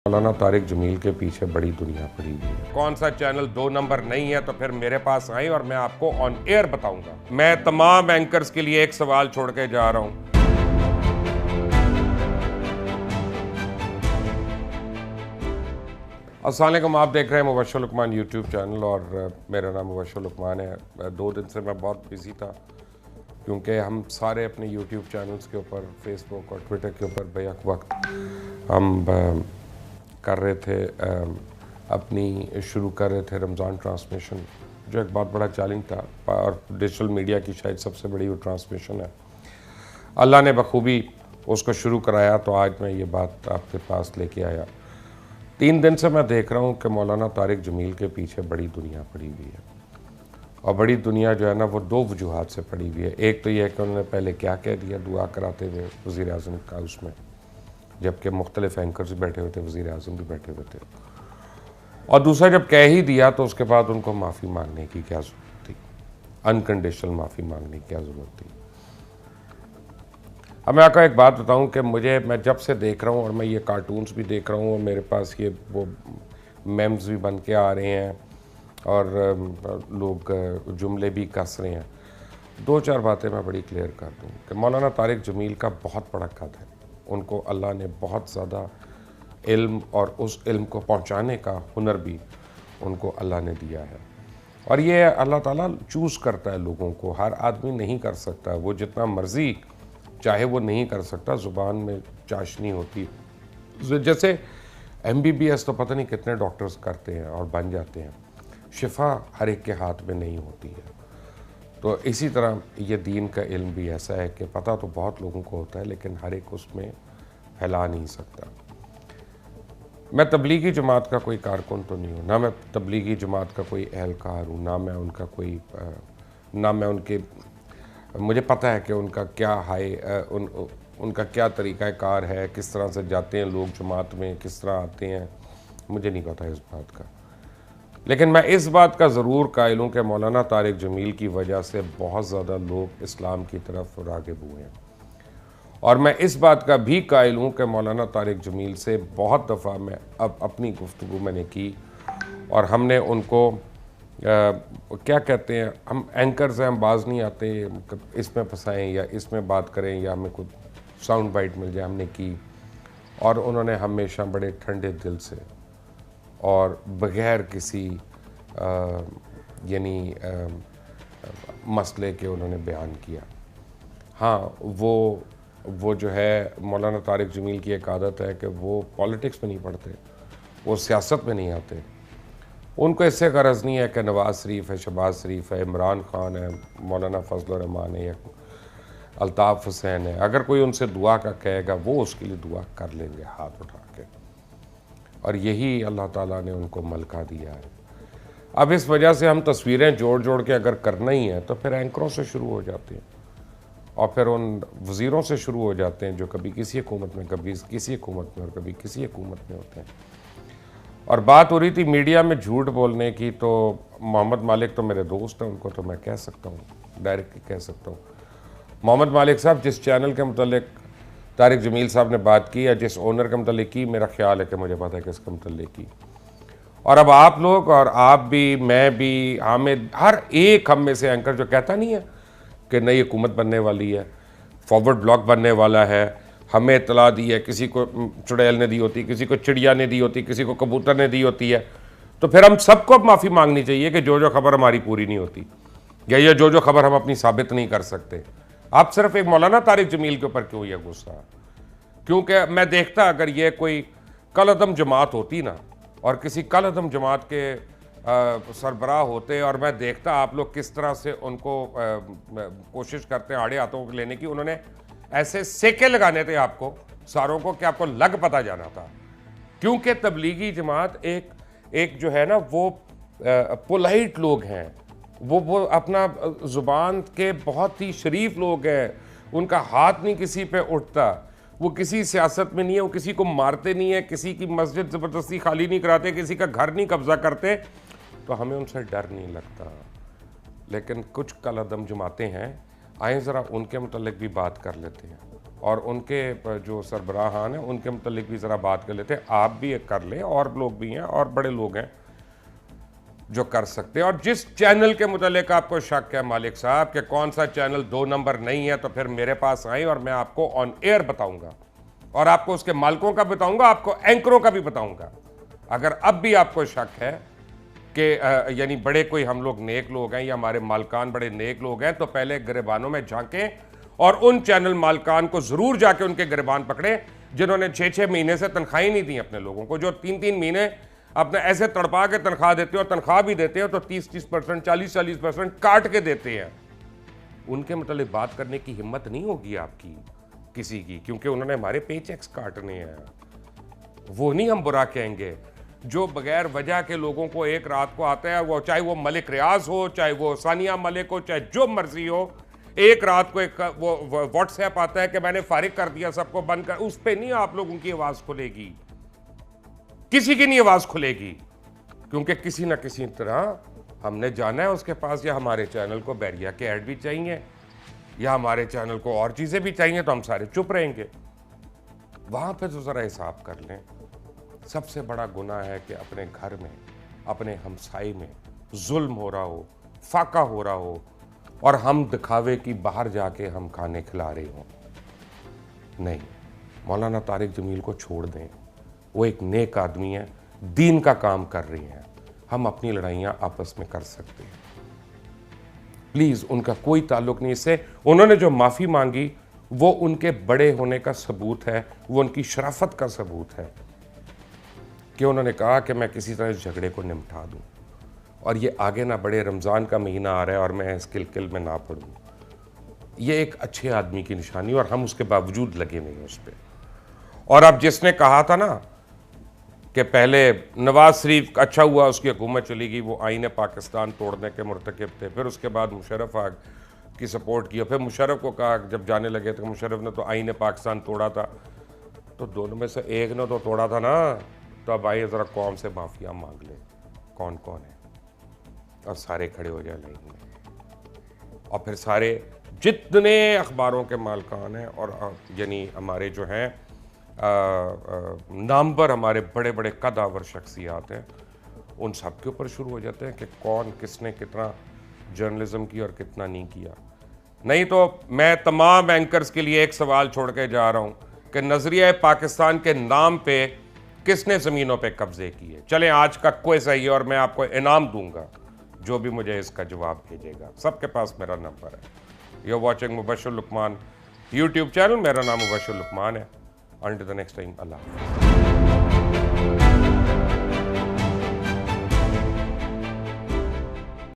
मौलाना तारिक जमील के पीछे बड़ी दुनिया पड़ी हुई है। कौन सा चैनल 2 नंबर नहीं है तो फिर मेरे पास आए और मैं आपको ऑन एयर बताऊंगा। मैं तमाम एंकर्स के लिए एक सवाल छोड़ के जा रहा हूं। अस्सलाम वालेकुम, आप देख रहे हैं मुबश्शिर लुकमान यूट्यूब चैनल और मेरा नाम मुबश्शिर लुकमान है। 2 दिन से मैं बहुत बिजी था क्योंकि हम सारे अपने यूट्यूब चैनल्स के ऊपर, फेसबुक और ट्विटर के ऊपर बेहक वक्त हम कर रहे थे, अपनी शुरू कर रहे थे रमज़ान ट्रांसमिशन, जो एक बहुत बड़ा चैलेंज था और डिजिटल मीडिया की शायद सबसे बड़ी वो ट्रांसमिशन है। अल्लाह ने बखूबी उसको शुरू कराया, तो आज मैं ये बात आपके पास लेके आया। 3 दिन से मैं देख रहा हूँ कि मौलाना तारिक जमील के पीछे बड़ी दुनिया पड़ी हुई है और बड़ी दुनिया जो है ना वो 2 वजूहात से पड़ी हुई है। एक तो यह है कि उन्होंने पहले क्या कह दिया दुआ कराते हुए वज़ीर आज़म का उसमें, जबकि मुख्तलिफ एंकर्स भी बैठे हुए थे, वज़ीर आज़म भी बैठे हुए थे, और दूसरा जब कह ही दिया तो उसके बाद उनको माफ़ी मांगने की क्या ज़रूरत थी, अनकंडीशनल माफ़ी मांगने की क्या ज़रूरत थी। अब मैं आपको एक बात बताऊं कि मैं जब से देख रहा हूं और मैं ये कार्टून्स भी देख रहा हूं और मेरे पास ये वो मेम्स भी बन के आ रहे हैं और लोग जुमले भी कस रहे हैं। 2-4 बातें मैं बड़ी क्लियर कर दूं कि मौलाना तारिक जमील का बहुत बड़ा कद है। उनको अल्लाह ने बहुत ज़्यादा इल्म और उस इल्म को पहुंचाने का हुनर भी उनको अल्लाह ने दिया है और ये अल्लाह ताला चूज़ करता है लोगों को। हर आदमी नहीं कर सकता, वो जितना मर्ज़ी चाहे वो नहीं कर सकता। ज़ुबान में चाशनी होती, जैसे MBBS तो पता नहीं कितने डॉक्टर्स करते हैं और बन जाते हैं, शिफा हर एक के हाथ में नहीं होती है। तो इसी तरह ये दीन का इल्म भी ऐसा है कि पता तो बहुत लोगों को होता है लेकिन हर एक उसमें फैला नहीं सकता। मैं तबलीगी जमात का कोई कारकुन तो नहीं हूँ, ना मैं तबलीगी जमात का कोई एहलकार हूँ, ना मैं उनका कोई ना मैं उनके, मुझे पता है कि उनका क्या उनका क्या तरीक़ाकार है, किस तरह से जाते हैं लोग जमात में, किस तरह आते हैं, मुझे नहीं पता इस बात का। लेकिन मैं इस बात का ज़रूर कायल हूँ कि मौलाना तारिक जमील की वजह से बहुत ज़्यादा लोग इस्लाम की तरफ राग़िब हुए हैं और मैं इस बात का भी कायल हूँ कि मौलाना तारिक जमील से बहुत दफ़ा मैं अब अपनी गुफ्तगू मैंने की और हमने उनको क्या कहते हैं, हम एंकर्स हैं, हम बाज नहीं आते, इसमें फंसाएँ या इसमें बात करें या हमें कुछ साउंड बाइट मिल जाए, हमने की। और उन्होंने हमेशा बड़े ठंडे दिल से और बग़ैर किसी यानी मसले के उन्होंने बयान किया। हाँ, वो जो है मौलाना तारिक जमील की एक आदत है कि वो पॉलिटिक्स में नहीं पढ़ते, वो सियासत में नहीं आते। उनको इससे गरज नहीं है कि नवाज़ शरीफ है, शहबाज शरीफ है, इमरान खान है, मौलाना फजल रहमान है या अल्ताफ़ हुसैन है। अगर कोई उनसे दुआ का कहेगा वो उसके लिए दुआ कर लेंगे हाथ उठा के, और यही अल्लाह ताला ने उनको मलका दिया है। अब इस वजह से हम तस्वीरें जोड़ जोड़ के अगर करना ही है तो फिर एंकरों से शुरू हो जाते हैं और फिर उन वज़ीरों से शुरू हो जाते हैं जो कभी किसी हुकूमत में, कभी किसी हुकूमत में और कभी किसी हुकूमत में होते हैं। और बात हो रही थी मीडिया में झूठ बोलने की, तो मोहम्मद मालिक तो मेरे दोस्त हैं, उनको तो मैं कह सकता हूँ, डायरेक्टली कह सकता हूँ। मोहम्मद मालिक साहब, जिस चैनल के मुतल्लिक तारिक जमील साहब ने बात की या जिस ओनर के मुतल्लिक की, मेरा ख्याल है कि मुझे पता है कि इसके मुतल्लिक की, और अब आप लोग और आप भी, मैं भी, हामिद, हर एक हम में से एंकर जो कहता नहीं है कि नई हुकूमत बनने वाली है, फॉरवर्ड ब्लॉक बनने वाला है, हमें इतला दी है, किसी को चुड़ैल ने दी होती, किसी को चिड़िया ने दी होती, किसी को कबूतर ने दी होती है, तो फिर हम सबको अब माफ़ी मांगनी चाहिए कि जो खबर हमारी पूरी नहीं होती या ये जो खबर हम अपनी साबित नहीं कर सकते। आप सिर्फ एक मौलाना तारिक जमील के ऊपर क्यों ये गुस्सा? क्योंकि मैं देखता अगर ये कोई कलअदम जमात होती ना और किसी कलअदम जमात के सरबराह होते और मैं देखता आप लोग किस तरह से उनको कोशिश करते हैं आड़े हाथों को लेने की, उन्होंने ऐसे सेके लगाने थे आपको सारों को कि आपको लग पता जाना था। क्योंकि तबलीगी जमात एक जो है ना वो पोलाइट लोग हैं, वो अपना ज़ुबान के बहुत ही शरीफ लोग हैं, उनका हाथ नहीं किसी पे उठता, वो किसी सियासत में नहीं है, वो किसी को मारते नहीं है, किसी की मस्जिद ज़बरदस्ती खाली नहीं कराते, किसी का घर नहीं कब्जा करते, तो हमें उनसे डर नहीं लगता। लेकिन कुछ कलअदम जमाते हैं, आए ज़रा उनके मुतल्लिक भी बात कर लेते हैं। और उनके जो सरबराहान हैं उनके मतलब भी ज़रा बात कर लेते हैं। आप भी एक कर लें, और लोग भी हैं और बड़े लोग हैं जो कर सकते हैं। और जिस चैनल के मुतालिक आपको शक है मालिक साहब कि कौन सा चैनल 2 नंबर नहीं है, तो फिर मेरे पास आए और मैं आपको ऑन एयर बताऊंगा, और आपको उसके मालिकों का बताऊंगा, आपको एंकरों का भी बताऊंगा। अगर अब भी आपको शक है कि यानी बड़े कोई हम लोग नेक लोग हैं या हमारे मालकान बड़े नेक लोग हैं, तो पहले गिरबानों में झांकें और उन चैनल मालकान को जरूर जाके उनके गिरबान पकड़े जिन्होंने 6-6 महीने से तनख्वाही नहीं दी अपने लोगों को, जो 3-3 महीने अपने ऐसे तड़पा के तनख्वाह देते हो, तनख्वाह भी देते हो तो 30-30%, 40-40% काट के देते हैं। उनके मतलब बात करने की हिम्मत नहीं होगी आपकी किसी की, क्योंकि उन्होंने हमारे पे चेक्स काटने हैं। वो नहीं हम बुरा कहेंगे। जो बगैर वजह के लोगों को एक रात को आता है, वो चाहे वो मलिक रियाज हो, चाहे वो सानिया मलिक हो, चाहे जो मर्जी हो, एक रात को एक वो व्हाट्सएप आता है कि मैंने फारिग कर दिया, सबको बंद कर, उस पर नहीं आप लोगों की आवाज खुलेगी, किसी की नहीं आवाज खुलेगी, क्योंकि किसी ना किसी तरह हमने जाना है उसके पास, या हमारे चैनल को बैरिया के ऐड भी चाहिए या हमारे चैनल को और चीजें भी चाहिए, तो हम सारे चुप रहेंगे। वहां पे तो जरा हिसाब कर लें। सबसे बड़ा गुनाह है कि अपने घर में, अपने हमसाई में जुल्म हो रहा हो, फाका हो रहा हो, और हम दिखावे की बाहर जाके हम खाने खिला रहे हों। नहीं, मौलाना तारिक जमील को छोड़ दें। वो एक नेक आदमी है, दीन का काम कर रही हैं। हम अपनी लड़ाइयाँ आपस में कर सकते हैं। प्लीज़, उनका कोई ताल्लुक नहीं इससे। उन्होंने जो माफ़ी मांगी वो उनके बड़े होने का सबूत है, वो उनकी शराफत का सबूत है कि उन्होंने कहा कि मैं किसी तरह इस झगड़े को निपटा दूं और ये आगे ना बढ़े। रमज़ान का महीना आ रहा है और मैं इस किलकिल में ना पड़ूं। ये एक अच्छे आदमी की निशानी, और हम उसके बावजूद लगे नहीं उस पर। और अब जिसने कहा था ना कि पहले नवाज शरीफ अच्छा हुआ उसकी हुकूमत चली गई, वो आईन पाकिस्तान तोड़ने के मुर्तकिब थे, फिर उसके बाद मुशर्रफ की सपोर्ट किया, फिर मुशर्रफ को कहा जब जाने लगे तो मुशर्रफ ने तो आईन पाकिस्तान तोड़ा था, तो दोनों में से एक ने तो तोड़ा था ना। तो अब आइए ज़रा कौम से माफिया मांग ले कौन कौन है, और सारे खड़े हो जाए लाइन में, और फिर सारे जितने अखबारों के मालकान हैं और यानी हमारे जो हैं नामवर हमारे बड़े बड़े कदावर शख्सियात हैं, उन सब के ऊपर शुरू हो जाते हैं कि कौन किसने कितना जर्नलिज्म की और कितना नहीं किया। नहीं तो मैं तमाम एंकर्स के लिए एक सवाल छोड़ के जा रहा हूं कि नजरिया पाकिस्तान के नाम पे किसने ज़मीनों पे कब्जे किए। चलें, आज का क्विज़ है ये, और मैं आपको इनाम दूंगा जो भी मुझे इसका जवाब भेजेगा। सबके पास मेरा नंबर है। You are watching Mubashshir Luqman YouTube channel. मेरा नाम मुबश्शिर लुकमान है। Until the next time, Allah.